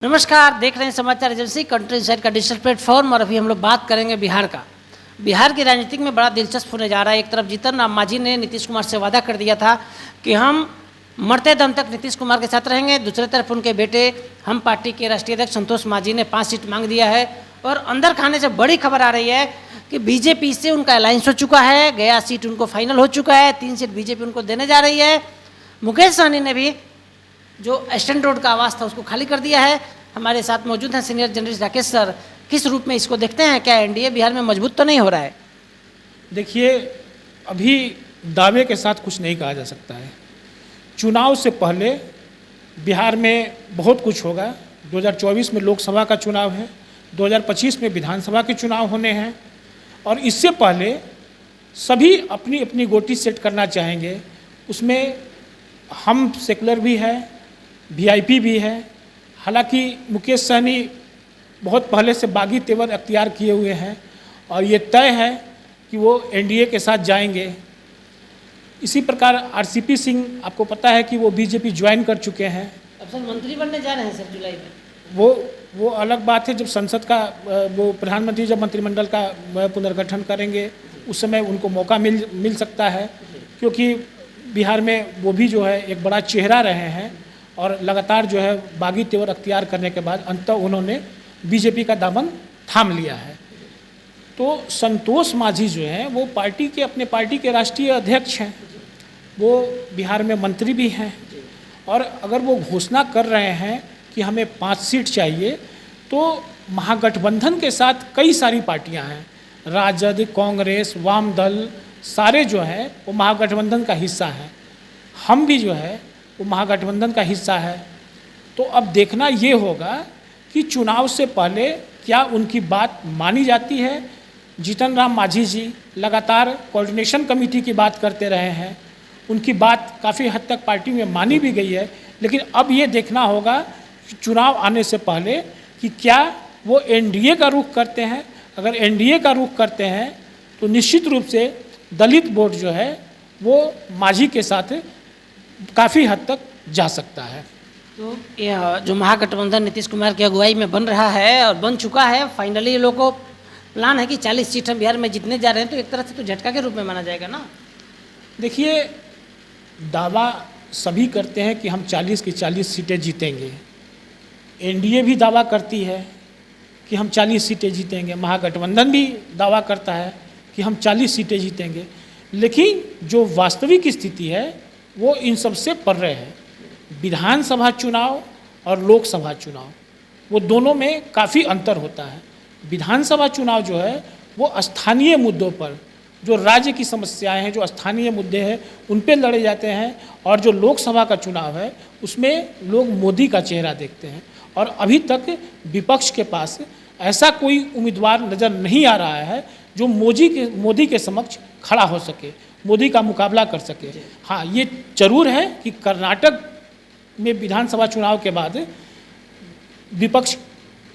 नमस्कार, देख रहे हैं समाचार एजेंसी कंट्री इनसाइड का डिजिटल प्लेटफॉर्म। और अभी हम लोग बात करेंगे बिहार का। बिहार की राजनीति में बड़ा दिलचस्प होने जा रहा है। एक तरफ जीतन राम मांझी ने नीतीश कुमार से वादा कर दिया था कि हम मरते दम तक नीतीश कुमार के साथ रहेंगे। दूसरी तरफ उनके बेटे हम पार्टी के राष्ट्रीय अध्यक्ष संतोष मांझी ने 5 सीट मांग दिया है। और अंदर खाने से बड़ी खबर आ रही है कि बीजेपी से उनका अलायंस हो चुका है। गया सीट उनको फाइनल हो चुका है, 3 सीट बीजेपी उनको देने जा रही है। मुकेश सहनी ने भी जो स्टैंड रोड का आवास था उसको खाली कर दिया है। हमारे साथ मौजूद हैं सीनियर जर्नलिस्ट राकेश सर। किस रूप में इसको देखते हैं? क्या एनडीए बिहार में मजबूत तो नहीं हो रहा है? देखिए, अभी दावे के साथ कुछ नहीं कहा जा सकता है। चुनाव से पहले बिहार में बहुत कुछ होगा। 2024 में लोकसभा का चुनाव है, 2025 में विधानसभा के चुनाव होने हैं और इससे पहले सभी अपनी अपनी गोटी सेट करना चाहेंगे। उसमें हम सेकुलर भी है, वीआईपी भी है। हालांकि मुकेश सहनी बहुत पहले से बागी तेवर अख्तियार किए हुए हैं और ये तय है कि वो एनडीए के साथ जाएंगे। इसी प्रकार आरसीपी सिंह, आपको पता है कि वो बीजेपी ज्वाइन कर चुके हैं। अब सर मंत्री बनने जा रहे हैं सर जुलाई में। वो अलग बात है। जब संसद का वो प्रधानमंत्री जब मंत्रिमंडल का पुनर्गठन करेंगे उस समय उनको मौका मिल सकता है, क्योंकि बिहार में वो भी जो है एक बड़ा चेहरा रहे हैं और लगातार जो है बागी तेवर अख्तियार करने के बाद अंततः उन्होंने बीजेपी का दामन थाम लिया है। तो संतोष मांझी जो हैं वो अपने पार्टी के राष्ट्रीय अध्यक्ष हैं, वो बिहार में मंत्री भी हैं और अगर वो घोषणा कर रहे हैं कि हमें 5 सीट चाहिए, तो महागठबंधन के साथ कई सारी पार्टियां हैं, राजद, कांग्रेस, वाम दल, सारे जो हैं वो महागठबंधन का हिस्सा हैं। हम भी जो है वो महागठबंधन का हिस्सा है। तो अब देखना ये होगा कि चुनाव से पहले क्या उनकी बात मानी जाती है। जीतन राम मांझी जी लगातार कोऑर्डिनेशन कमेटी की बात करते रहे हैं, उनकी बात काफ़ी हद तक पार्टी में मानी भी गई है। लेकिन अब ये देखना होगा कि चुनाव आने से पहले कि क्या वो एनडीए का रुख करते हैं। अगर एनडीए का रुख करते हैं तो निश्चित रूप से दलित वोट जो है वो मांझी के साथ काफ़ी हद तक जा सकता है। तो यह जो महागठबंधन नीतीश कुमार की अगुवाई में बन रहा है और बन चुका है, फाइनली लोगों को प्लान है कि 40 सीट हम बिहार में जीतने जा रहे हैं, तो एक तरह से तो झटका के रूप में माना जाएगा ना। देखिए, दावा सभी करते हैं कि हम 40 की 40 सीटें जीतेंगे। एनडीए भी दावा करती है कि हम 40 सीटें जीतेंगे, महागठबंधन भी दावा करता है कि हम 40 सीटें जीतेंगे। लेकिन जो वास्तविक स्थिति है वो इन सबसे परे है। विधानसभा चुनाव और लोकसभा चुनाव, वो दोनों में काफ़ी अंतर होता है। विधानसभा चुनाव जो है वो स्थानीय मुद्दों पर, जो राज्य की समस्याएं हैं, जो स्थानीय मुद्दे हैं, उन पे लड़े जाते हैं। और जो लोकसभा का चुनाव है उसमें लोग मोदी का चेहरा देखते हैं। और अभी तक विपक्ष के पास ऐसा कोई उम्मीदवार नज़र नहीं आ रहा है जो मोदी के समक्ष खड़ा हो सके, मोदी का मुकाबला कर सके। हाँ, ये जरूर है कि कर्नाटक में विधानसभा चुनाव के बाद विपक्ष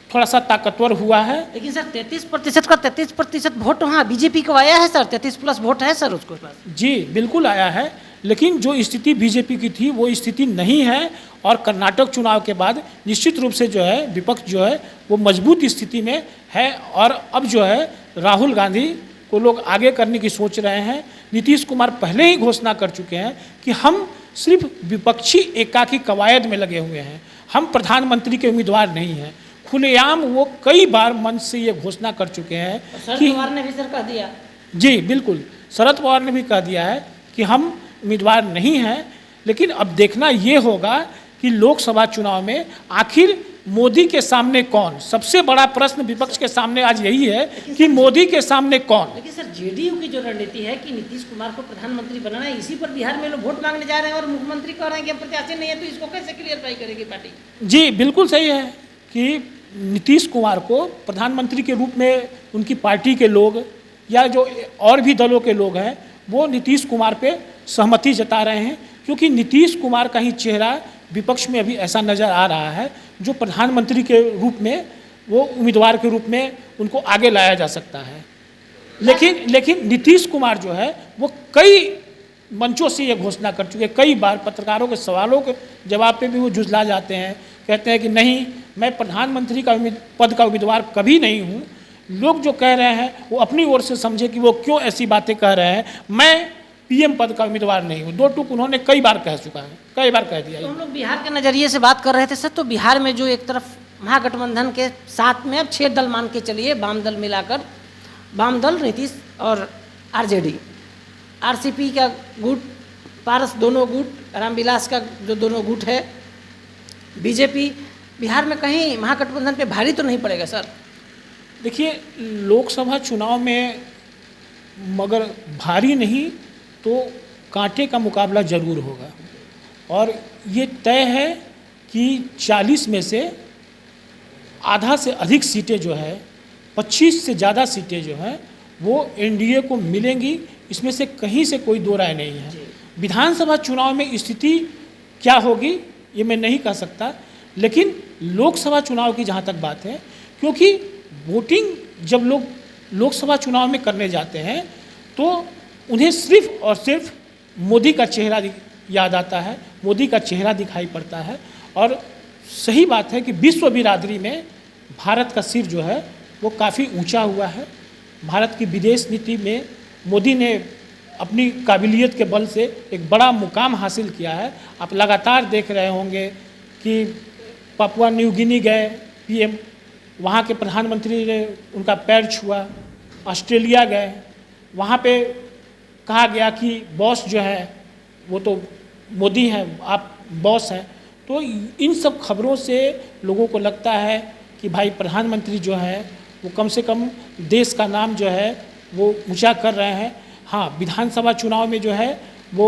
थोड़ा सा ताकतवर हुआ है। लेकिन सर 33% का 33% वोट वहाँ बीजेपी को आया है सर। 33+ वोट है सर उसके पास। जी बिल्कुल आया है, लेकिन जो स्थिति बीजेपी की थी वो स्थिति नहीं है। और कर्नाटक चुनाव के बाद निश्चित रूप से जो है विपक्ष जो है वो मजबूत स्थिति में है। और अब जो है राहुल गांधी को लोग आगे करने की सोच रहे हैं। नीतीश कुमार पहले ही घोषणा कर चुके हैं कि हम सिर्फ विपक्षी एकाकी कवायद में लगे हुए हैं, हम प्रधानमंत्री के उम्मीदवार नहीं हैं। खुलेआम वो कई बार मंच से ये घोषणा कर चुके हैं। शरद पवार ने भी सर कह दिया। जी बिल्कुल, शरद पवार ने भी कह दिया है कि हम उम्मीदवार नहीं हैं। लेकिन अब देखना ये होगा कि लोकसभा चुनाव में आखिर मोदी के सामने कौन। सबसे बड़ा प्रश्न विपक्ष के सामने आज यही है कि मोदी के सामने कौन। लेकिन सर जेडीयू की जो रणनीति है कि नीतीश कुमार को प्रधानमंत्री बनाना है, इसी पर बिहार में लोग वोट मांगने जा रहे हैं और मुख्यमंत्री कह रहे हैं कि हम प्रत्याशी नहीं है, तो इसको कैसे क्लियरफाई करेगी पार्टी? जी बिल्कुल सही है कि नीतीश कुमार को प्रधानमंत्री के रूप में उनकी पार्टी के लोग या जो और भी दलों के लोग हैं वो नीतीश कुमार पे सहमति जता रहे हैं, क्योंकि नीतीश कुमार का ही चेहरा विपक्ष में अभी ऐसा नज़र आ रहा है जो प्रधानमंत्री के रूप में, वो उम्मीदवार के रूप में उनको आगे लाया जा सकता है। लेकिन नीतीश कुमार जो है वो कई मंचों से ये घोषणा कर चुके हैं, कई बार पत्रकारों के सवालों के जवाब पे भी वो जुझला जाते हैं, कहते हैं कि नहीं, मैं प्रधानमंत्री का पद का उम्मीदवार कभी नहीं हूँ। लोग जो कह रहे हैं वो अपनी ओर से समझे कि वो क्यों ऐसी बातें कह रहे हैं। मैं पीएम पद का उम्मीदवार नहीं हूँ। दो टूक उन्होंने कई बार कह चुका है, कई बार कह दिया। तो हम लोग बिहार के नज़रिए से बात कर रहे थे सर, तो बिहार में जो एक तरफ महागठबंधन के साथ में अब 6 दल मान के चलिए, वाम दल मिलाकर, वाम दल, नीतीश और आरजेडी, आरसीपी का गुट, पारस दोनों गुट, रामविलास का जो दोनों गुट है, बीजेपी, बिहार में कहीं महागठबंधन पे भारी तो नहीं पड़ेगा सर? देखिए, लोकसभा चुनाव में मगर भारी नहीं तो कांटे का मुकाबला जरूर होगा। और ये तय है कि 40 में से आधा से अधिक सीटें जो है, 25 से ज़्यादा सीटें जो हैं वो एनडीए को मिलेंगी। इसमें से कहीं से कोई दो राय नहीं है। विधानसभा चुनाव में स्थिति क्या होगी ये मैं नहीं कह सकता, लेकिन लोकसभा चुनाव की जहाँ तक बात है, क्योंकि वोटिंग जब लोग लोकसभा चुनाव में करने जाते हैं तो उन्हें सिर्फ और सिर्फ मोदी का चेहरा याद आता है, मोदी का चेहरा दिखाई पड़ता है। और सही बात है कि विश्व बिरादरी में भारत का सिर जो है वो काफ़ी ऊंचा हुआ है। भारत की विदेश नीति में मोदी ने अपनी काबिलियत के बल से एक बड़ा मुकाम हासिल किया है। आप लगातार देख रहे होंगे कि पापुआ न्यू गिनी गए पीएम, वहाँ के प्रधानमंत्री ने उनका पैर छुआ। ऑस्ट्रेलिया गए, वहाँ पे कहा गया कि बॉस जो है वो तो मोदी हैं, आप बॉस हैं। तो इन सब खबरों से लोगों को लगता है कि भाई प्रधानमंत्री जो है वो कम से कम देश का नाम जो है वो ऊंचा कर रहे हैं। हाँ, विधानसभा चुनाव में जो है वो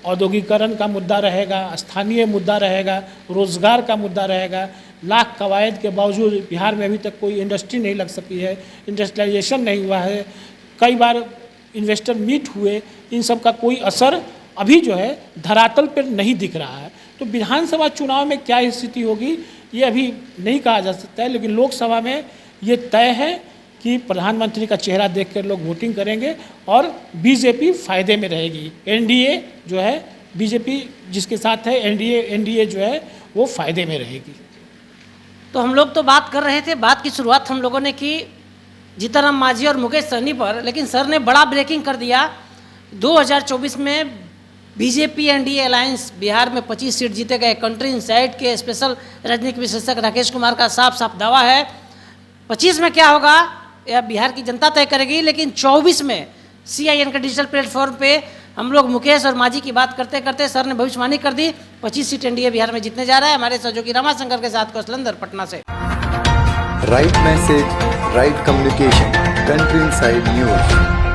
औद्योगिकरण का मुद्दा रहेगा, स्थानीय मुद्दा रहेगा, रोज़गार का मुद्दा रहेगा। लाख कवायद के बावजूद बिहार में अभी तक कोई इंडस्ट्री नहीं लग सकी है, इंडस्ट्रियलाइजेशन नहीं हुआ है। कई बार इन्वेस्टर मीट हुए, इन सब का कोई असर अभी जो है धरातल पर नहीं दिख रहा है। तो विधानसभा चुनाव में क्या स्थिति होगी ये अभी नहीं कहा जा सकता है, लेकिन लोकसभा में ये तय है कि प्रधानमंत्री का चेहरा देखकर लोग वोटिंग करेंगे और बीजेपी फायदे में रहेगी। एनडीए जो है, बीजेपी जिसके साथ है, एनडीए जो है वो फायदे में रहेगी। तो हम लोग तो बात कर रहे थे, बात की शुरुआत हम लोगों ने की जीतन राम मांझी और मुकेश सहनी पर, लेकिन सर ने बड़ा ब्रेकिंग कर दिया। 2024 में बीजेपी एनडीए अलायंस बिहार में 25 सीट जीतेगा। एक कंट्री इनसाइड के स्पेशल राजनीतिक विशेषज्ञ राकेश कुमार का साफ साफ दावा है। 25 में क्या होगा यह बिहार की जनता तय करेगी, लेकिन 24 में CIN के डिजिटल प्लेटफॉर्म पे हम लोग मुकेश और मांझी की बात करते करते सर ने भविष्यवाणी कर दी 25 सीट एनडीए बिहार में जीतने जा रहा है। हमारे सहयोगी रमाशंकर के साथ कौशलेंद्र, पटना से। Right message, right communication, country inside news.